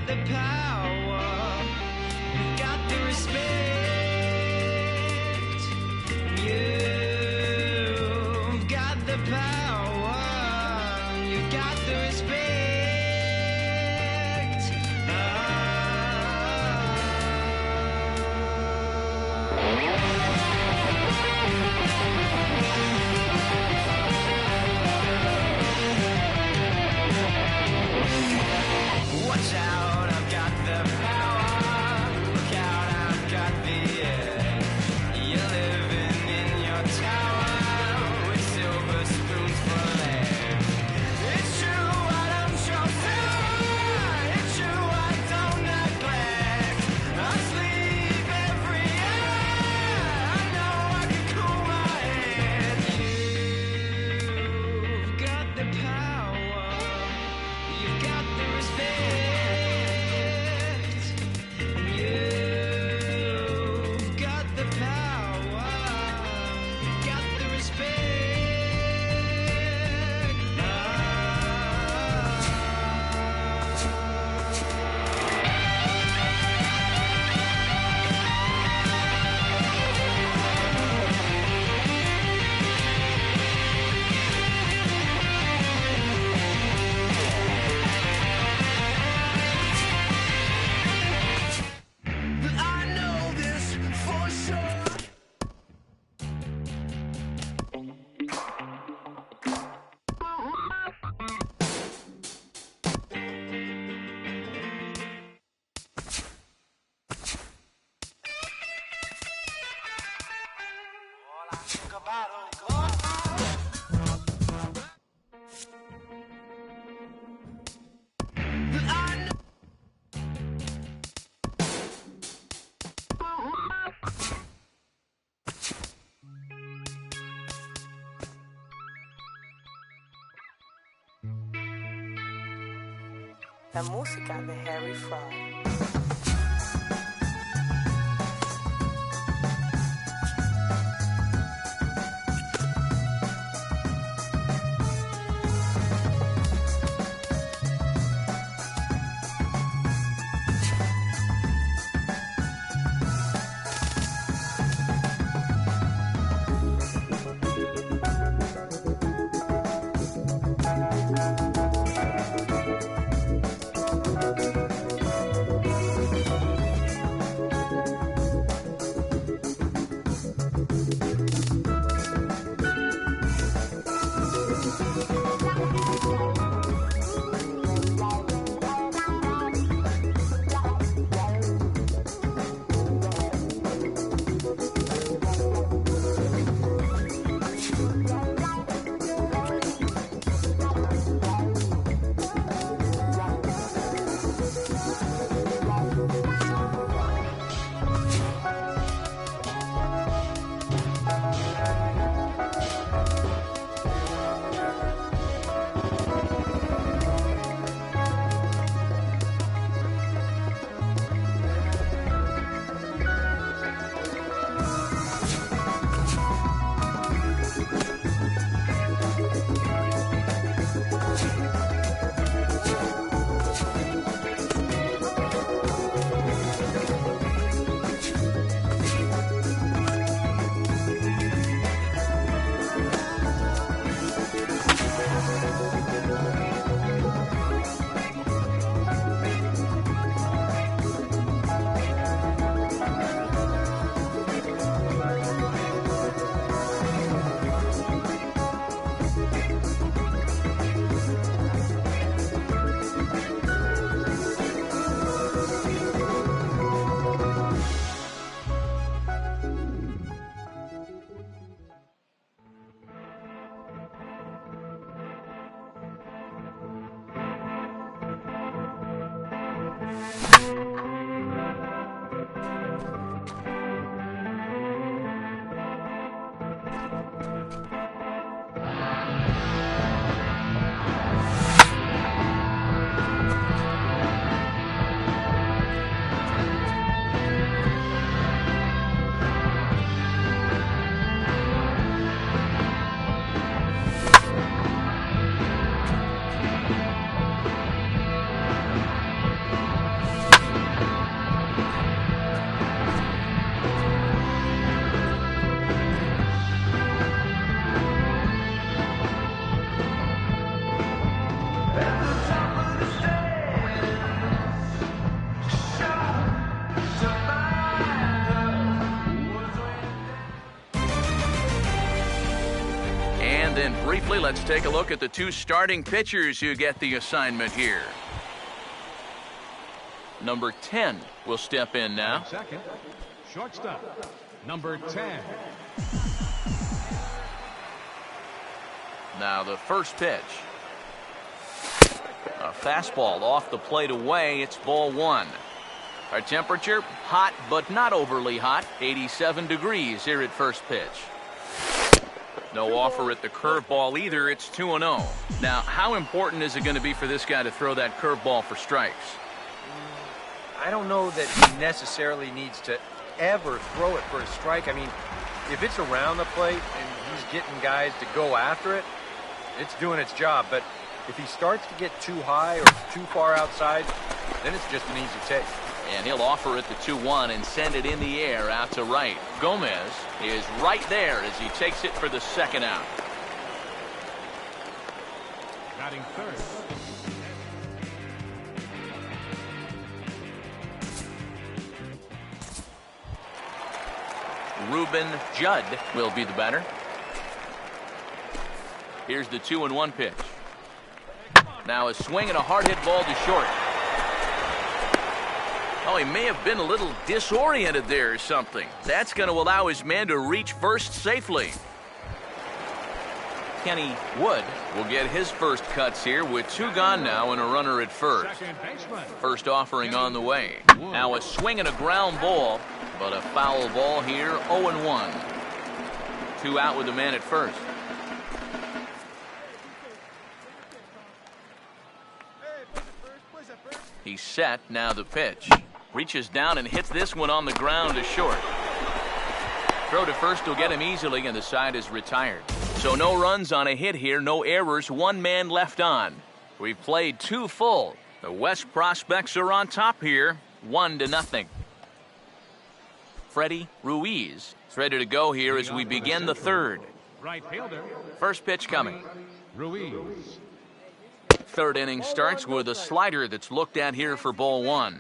the power, you've got the respect. You've got the power, you've got the respect. Watch out, I've got the power. Look out, I've got the edge. You're living in your tower with silver spoons for legs. It's true, I don't show fear. It's true, I don't neglect. I sleep every hour. I know I can cool my head. You've got the power. You've got the respect. You've got the power. You've got the respect. But I know this for sure. All I think about but I know La música de Harry Fry. briefly, let's take a look at the two starting pitchers who get the assignment here. Number 10 will step in now. Second, shortstop, number 10. Now the first pitch. A fastball off the plate away. It's ball one. Our temperature, hot but not overly hot. 87 degrees here at first pitch. No offer at the curveball either. It's 2-0. Now, how important is it going to be for this guy to throw that curveball for strikes? I don't know that he necessarily needs to ever throw it for a strike. I mean, if it's around the plate and he's getting guys to go after it, it's doing its job. But if he starts to get too high or too far outside, then it's just an easy take. And he'll offer it the 2-1 and send it in the air out to right. Gomez is right there as he takes it for the second out. Batting third. Reuben Judd will be the batter. Here's the 2-1 pitch. Now a swing and a hard hit ball to short. Oh, he may have been a little disoriented there or something. That's going to allow his man to reach first safely. Kenny Wood will get his first cuts here with two gone now and a runner at first. First offering on the way. Now a swing and a ground ball, but a foul ball here, 0-1. Two out with the man at first. He's set, now the pitch. Reaches down and hits this one on the ground to short. Throw to first will get him easily, and the side is retired. So no runs on a hit here, no errors, one man left on. We've played two full. The West prospects are on top here, 1-0. Freddie Ruiz is ready to go here as we begin the third. Right fielder. First pitch coming. Ruiz. Third inning starts with a slider that's looked at here for ball one.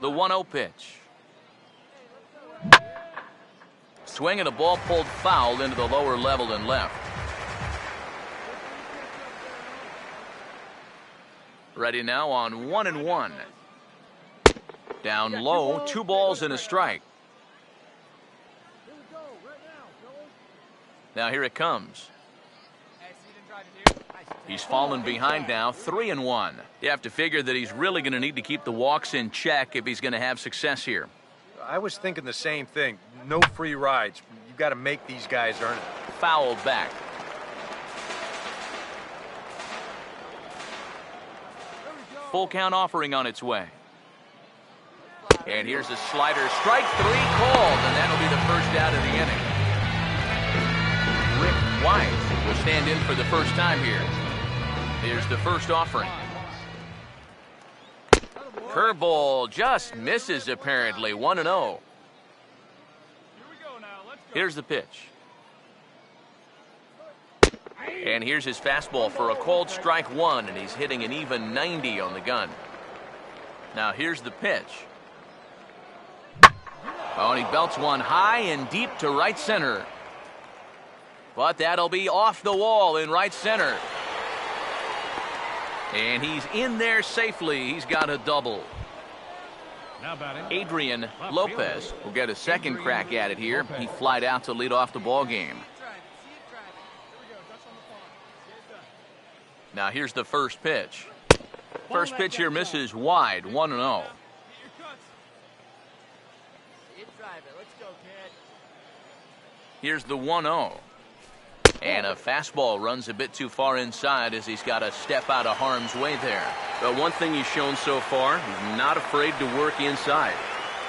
The 1-0 pitch. Swing and a ball pulled foul into the lower level and left. Ready now on 1-1. Down low, 2 balls and a strike. Now here it comes. He's fallen behind now, 3-1. You have to figure that he's really going to need to keep the walks in check if he's going to have success here. I was thinking the same thing. No free rides. You've got to make these guys earn it. Fouled back. Full count offering on its way. And here's a slider. Strike 3 called, and that'll be the first out of the inning. Rick White will stand in for the first time here. Here's the first offering. Curveball just misses apparently. 1-0. Here's the pitch. And here's his fastball for a called strike 1, and he's hitting an even 90 on the gun. Now here's the pitch. Oh, and he belts one high and deep to right center. But that'll be off the wall in right center. And he's in there safely. He's got a double. Adrian Lopez will get a second crack at it here. He flied out to lead off the ball game. Now here's the first pitch. First pitch here misses wide, 1-0. Here's the 1-0. And a fastball runs a bit too far inside as he's got to step out of harm's way there. But one thing he's shown so far, he's not afraid to work inside.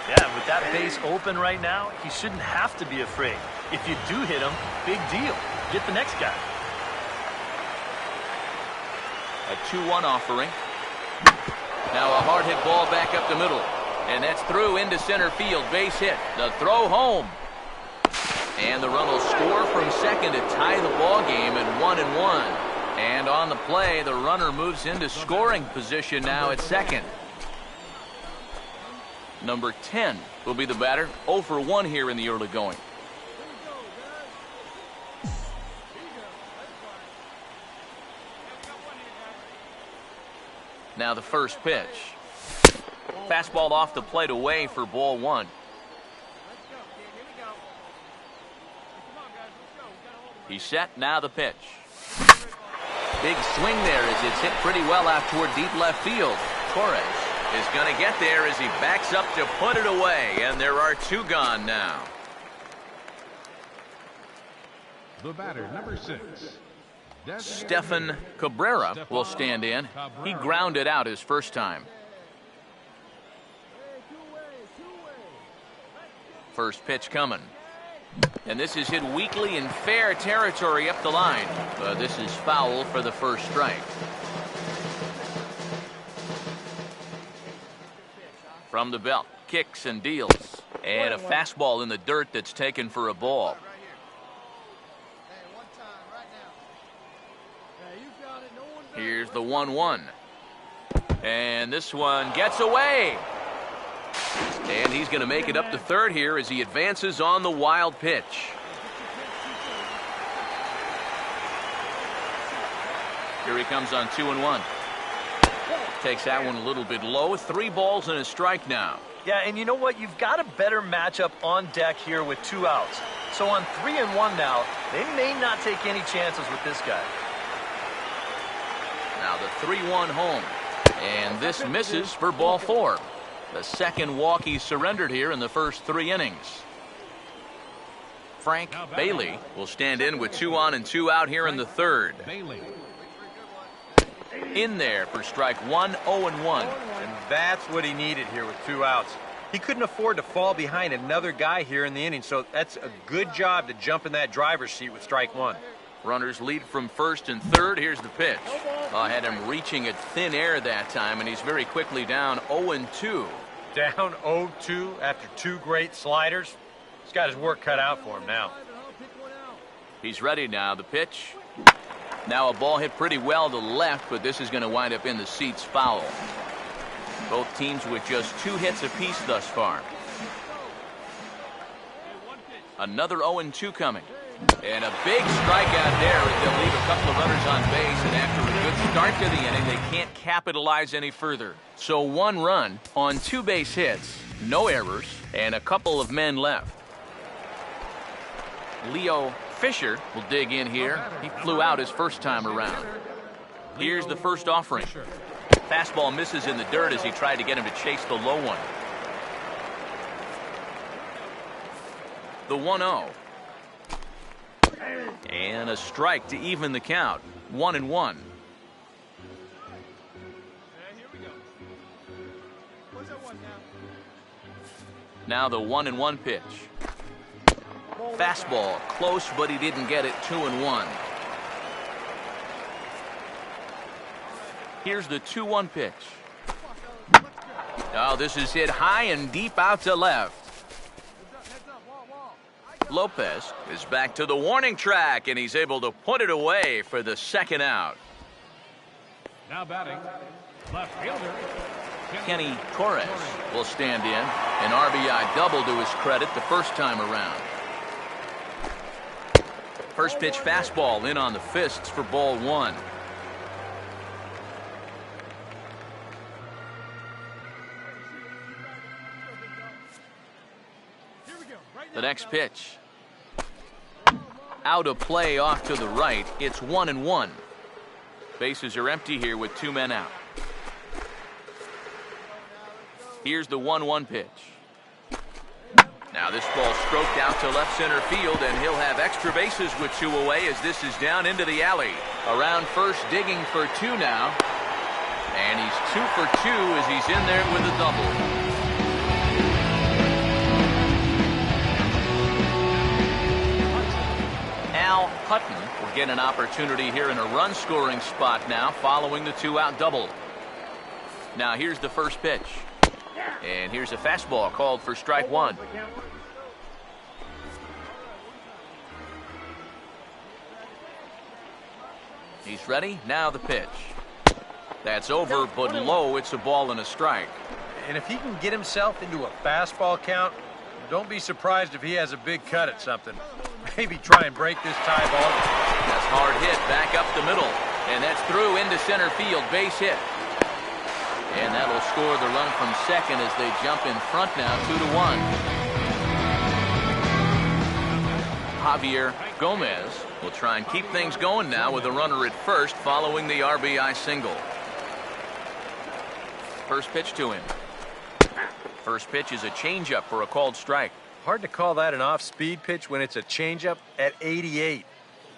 Yeah, with that base open right now, he shouldn't have to be afraid. If you do hit him, big deal. Get the next guy. A 2-1 offering. Now a hard hit ball back up the middle. And that's through into center field. Base hit. The throw home. And the run will score from second to tie the ball game at 1-1. And on the play, the runner moves into scoring position now at second. Number 10 will be the batter. 0 for 1 here in the early going. Now the first pitch. Fastball off the plate away for ball one. He's set. Now the pitch. Big swing there as it's hit pretty well out toward deep left field. Torres is going to get there as he backs up to put it away, and there are two gone now. The batter, number 6. Stephan Cabrera will stand in. He grounded out his first time. First pitch coming. And this is hit weakly in fair territory up the line. But this is foul for the first strike. From the belt, kicks and deals. And a fastball in the dirt that's taken for a ball. Here's the 1-1. And this one gets away. And he's going to make it up to third here as he advances on the wild pitch. Here he comes on 2-1. Takes that one a little bit low. 3 balls and a strike now. Yeah, and you know what? You've got a better matchup on deck here with 2 outs. So on 3-1 now, they may not take any chances with this guy. Now the 3-1 home. And this misses for ball 4. The second walk he surrendered here in the first 3 innings. Frank Bailey will stand in with 2 on and 2 out here in the third. In there for strike 1, 0-1. And that's what he needed here with 2 outs. He couldn't afford to fall behind another guy here in the inning, so that's a good job to jump in that driver's seat with strike 1. Runners lead from first and third. Here's the pitch. I had him reaching at thin air that time, and he's very quickly down 0-2. Down 0-2 after 2 great sliders. He's got his work cut out for him now. He's ready now. The pitch. Now a ball hit pretty well to left, but this is going to wind up in the seats foul. Both teams with just 2 hits apiece thus far. Another 0-2 coming. And a big strikeout there as they'll leave a couple of runners on base, and after a good start to the inning, they can't capitalize any further. So 1 run on 2 base hits, no errors, and a couple of men left. Leo Fisher will dig in here. He flew out his first time around. Here's the first offering. Fastball misses in the dirt as he tried to get him to chase the low one. The 1-0. And a strike to even the count. 1-1. Now the 1-1 pitch. Fastball close, but he didn't get it. 2-1. Here's the 2-1 pitch. Oh, this is hit high and deep out to left. Lopez is back to the warning track, and he's able to put it away for the second out. Now batting, left fielder Kenny Torres will stand in. An RBI double to his credit the first time around. First pitch fastball in on the fists for ball 1. The next pitch. Out of play off to the right. It's 1-1. Bases are empty here with 2 men out. Here's the 1-1 pitch. Now this ball stroked out to left center field, and he'll have extra bases with 2 away as this is down into the alley. Around first, digging for 2 now. And he's 2 for 2 as he's in there with a double. Al Hutton will get an opportunity here in a run-scoring spot now following the 2-out double. Now here's the first pitch. And here's a fastball called for strike 1. He's ready. Now the pitch. That's over, but low. It's a ball and a strike. And if he can get himself into a fastball count, don't be surprised if he has a big cut at something. Maybe try and break this tie ball. That's hard hit back up the middle. And that's through into center field. Base hit. will score the run from second as they jump in front now, 2-1. Javier Gomez will try and keep things going now with a runner at first following the RBI single. First pitch to him. First pitch is a changeup for a called strike. Hard to call that an off-speed pitch when it's a changeup at 88.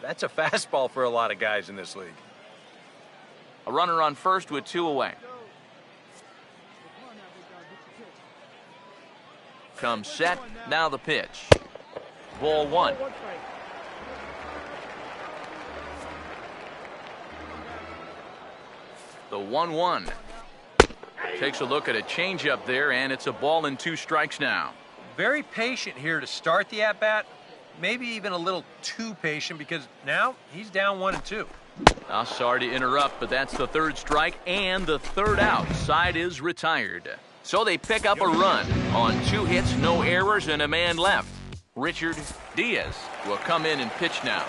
That's a fastball for a lot of guys in this league. A runner on first with 2 away. Comes set. Now the pitch. Ball 1. The 1-1. Takes a look at a changeup there, and it's a ball and 2 strikes now. Very patient here to start the at-bat. Maybe even a little too patient because now he's down 1-2. Oh, sorry to interrupt, but that's the 3rd strike and the 3rd out. Side is retired. So they pick up a run on 2 hits, no errors, and a man left. Richard Diaz will come in and pitch now.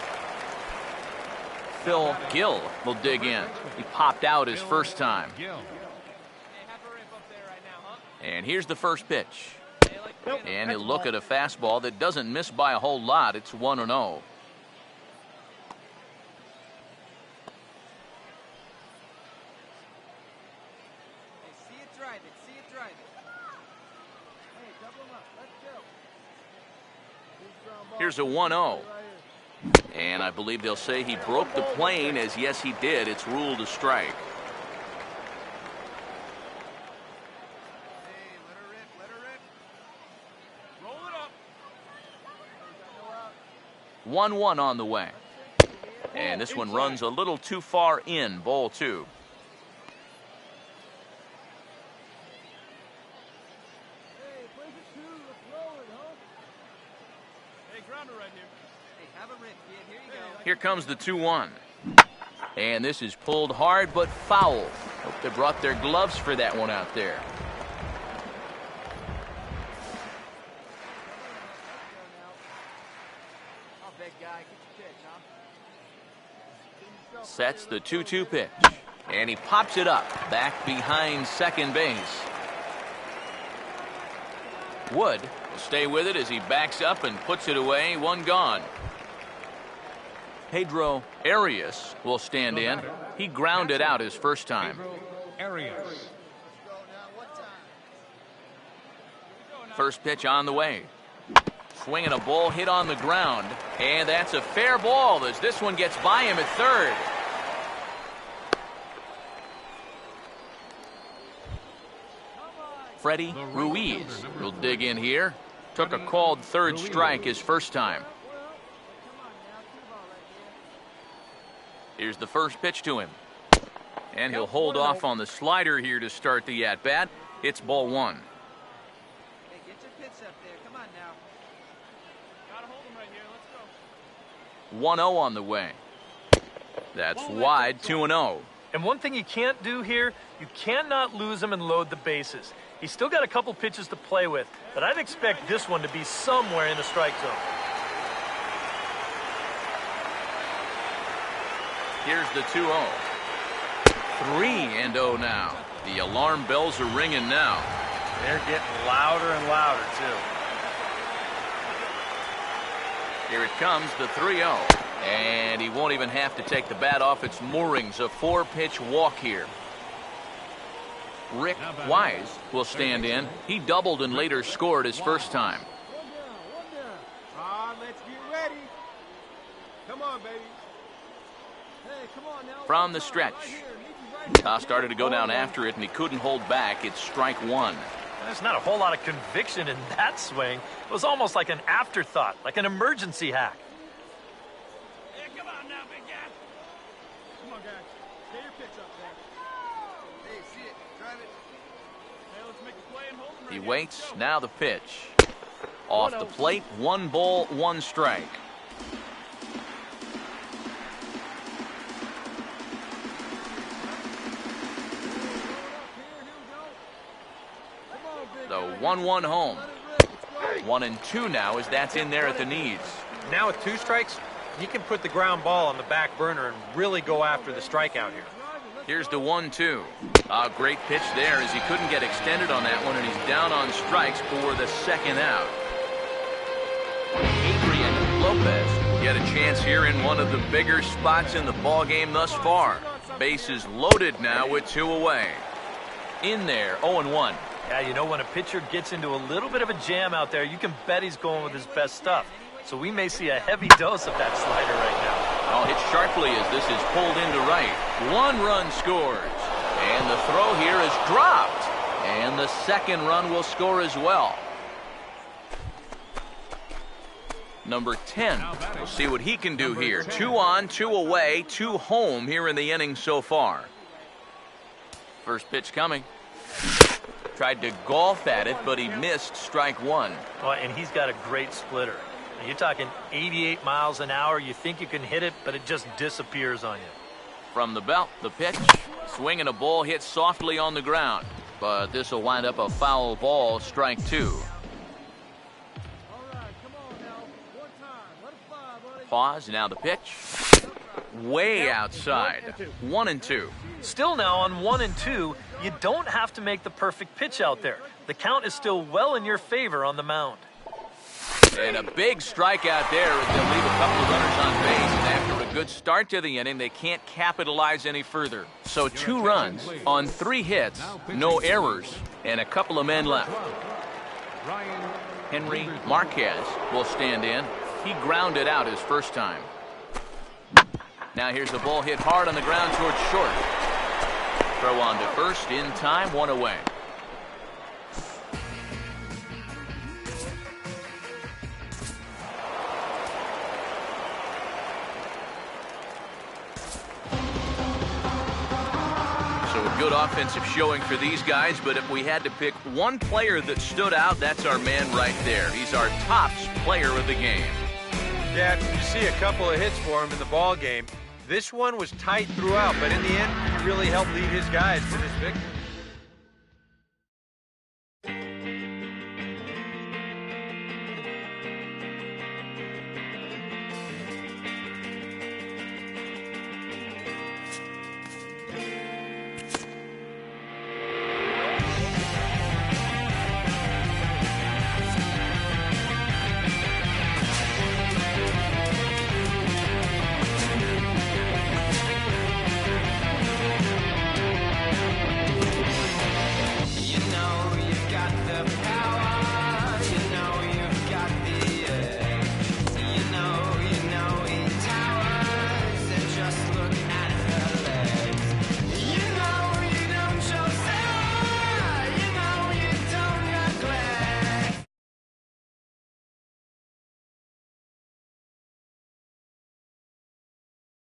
Phil Gill will dig in. He popped out his first time. And here's the first pitch. And he'll look at a fastball that doesn't miss by a whole lot. It's 1-0. Here's a 1-0. And I believe they'll say he broke the plane, as yes he did. It's ruled a strike. 1-1 on the way. And this one runs a little too far in. Ball 2. Here comes the 2-1. And this is pulled hard but foul. Hope they brought their gloves for that one out there. Sets the 2-2 pitch. And he pops it up back behind second base. Wood will stay with it as he backs up and puts it away. 1 gone. Pedro Arias will stand in. He grounded out his first time. First pitch on the way. Swinging a ball hit on the ground. And that's a fair ball as this one gets by him at third. Freddie Ruiz will dig in here. Took a called 3rd strike his first time. Here's the first pitch to him. And he'll hold off on the slider here to start the at-bat. It's ball 1. Hey, get your pitch up there. Come on now. Gotta hold him right here. Let's go. 1-0 on the way. That's wide. 2-0. And one thing you can't do here, you cannot lose him and load the bases. He's still got a couple pitches to play with, but I'd expect this one to be somewhere in the strike zone. Here's the 2-0. 3-0 now. The alarm bells are ringing now. They're getting louder and louder, too. Here it comes, the 3-0. And he won't even have to take the bat off its moorings. A 4-pitch walk here. Rick Wise will stand in. He doubled and later scored his first time. Let's get ready. Come on, baby. Hey, come on now. From the stretch. Started to go down after it, and he couldn't hold back. It's strike 1. There's not a whole lot of conviction in that swing. It was almost like an afterthought, like an emergency hack. Hey, come on now, big guy. Come on, guys. Get your pitch up there. Hey, see it. Drive it. Hey, let's make a play and hold him right He here. waits. Now the pitch. Off the plate. 1 ball, 1 strike. The 1-1 home. 1-2 now as that's in there at the knees. Now with 2 strikes, he can put the ground ball on the back burner and really go after the strikeout here. Here's the 1-2. A great pitch there as he couldn't get extended on that one, and he's down on strikes for the second out. Adrian Lopez get a chance here in one of the bigger spots in the ball game thus far. Bases loaded now with 2 away. In there, 0-1. Yeah, you know, when a pitcher gets into a little bit of a jam out there, you can bet he's going with his best stuff. So we may see a heavy dose of that slider right now. Oh, hit sharply as this is pulled into right. 1 run scores. And the throw here is dropped. And the second run will score as well. Number 10. We'll see what he can do here. 2 on, 2 away, 2 home here in the inning so far. First pitch coming. Tried to golf at it, but he missed strike 1. Oh, and he's got a great splitter. Now, you're talking 88 miles an hour. You think you can hit it, but it just disappears on you. From the belt, the pitch. Swinging a ball hit softly on the ground. But this will wind up a foul ball, strike 2. Pause, now the pitch. Way outside. 1-2. Still now on 1-2, you don't have to make the perfect pitch out there. The count is still well in your favor on the mound. And a big strikeout there as they'll leave a couple of runners on base. And after a good start to the inning, they can't capitalize any further. So 2 runs on 3 hits, no errors, and a couple of men left. Henry Marquez will stand in. He grounded out his first time. Now here's the ball hit hard on the ground towards short. Throw on to first in time, 1 away. So a good offensive showing for these guys, but if we had to pick one player that stood out, that's our man right there. He's our tops player of the game. Yeah, you see a couple of hits for him in the ball game. This one was tight throughout, but in the end, he really helped lead his guys to this victory.